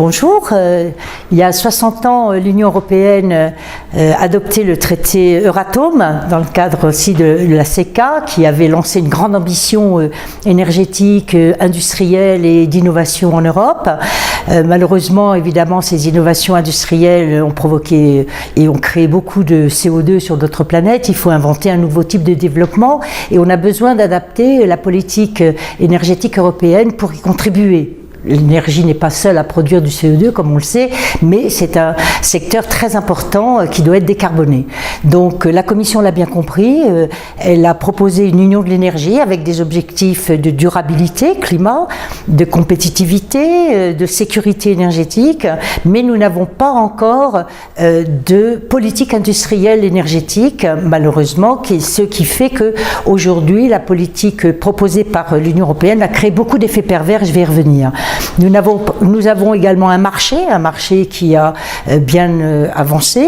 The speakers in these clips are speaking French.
Bonjour. Il y a 60 ans, l'Union européenne adoptait le traité Euratom dans le cadre aussi de la CECA, qui avait lancé une grande ambition énergétique, industrielle et d'innovation en Europe. Malheureusement, évidemment, ces innovations industrielles ont provoqué et ont créé beaucoup de CO2 sur notre planète. Il faut inventer un nouveau type de développement et on a besoin d'adapter la politique énergétique européenne pour y contribuer. L'énergie n'est pas seule à produire du CO2, comme on le sait, mais c'est un secteur très important qui doit être décarboné. Donc la Commission l'a bien compris, elle a proposé une union de l'énergie avec des objectifs de durabilité, climat, de compétitivité, de sécurité énergétique, mais nous n'avons pas encore de politique industrielle énergétique, malheureusement, ce qui fait qu'aujourd'hui, la politique proposée par l'Union européenne a créé beaucoup d'effets pervers, je vais y revenir. Nous avons également un marché qui a bien avancé,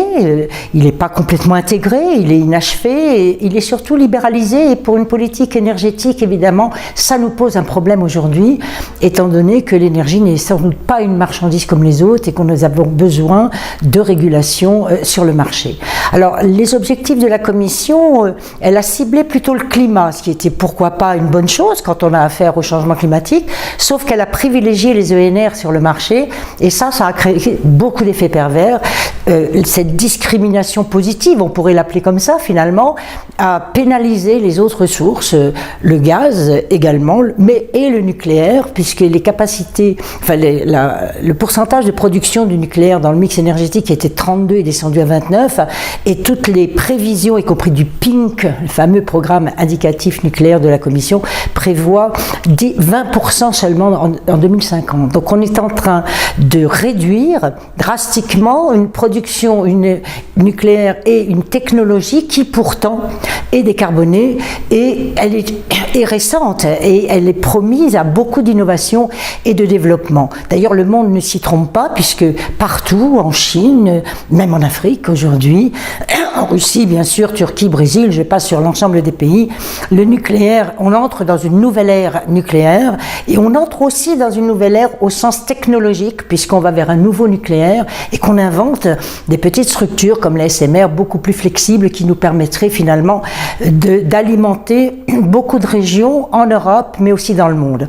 il n'est pas complètement intégré, il est inachevé, et il est surtout libéralisé, et pour une politique énergétique, évidemment, ça nous pose un problème aujourd'hui, étant donné que l'énergie n'est sans doute pas une marchandise comme les autres, et que nous avons besoin de régulation sur le marché. Alors, les objectifs de la Commission, elle a ciblé plutôt le climat, ce qui était pourquoi pas une bonne chose quand on a affaire au changement climatique, sauf qu'elle a privilégié les ENR sur le marché, et ça a créé beaucoup d'effets pervers. Cette discrimination positive, on pourrait l'appeler comme ça finalement, a pénalisé les autres sources, le gaz également, et le nucléaire, puisque les capacités, le pourcentage de production du nucléaire dans le mix énergétique qui était 32 est descendu à 29, et toutes les prévisions, y compris du PINC, le fameux programme indicatif nucléaire de la Commission, prévoient 20% seulement en 2050. Donc on est en train de réduire drastiquement une production nucléaire et une technologie qui pourtant est décarbonée, et elle est récente, et elle est promise à beaucoup d'innovation et de développement. D'ailleurs, le monde ne s'y trompe pas, puisque partout, en Chine, même en Afrique aujourd'hui, en Russie bien sûr, Turquie, Brésil, je passe sur l'ensemble des pays, le nucléaire, on entre dans une nouvelle ère nucléaire, et on entre aussi dans une nouvelle ère au sens technologique, puisqu'on va vers un nouveau nucléaire et qu'on invente des petites structures comme la SMR beaucoup plus flexibles qui nous permettraient finalement d'alimenter beaucoup de régions en Europe mais aussi dans le monde.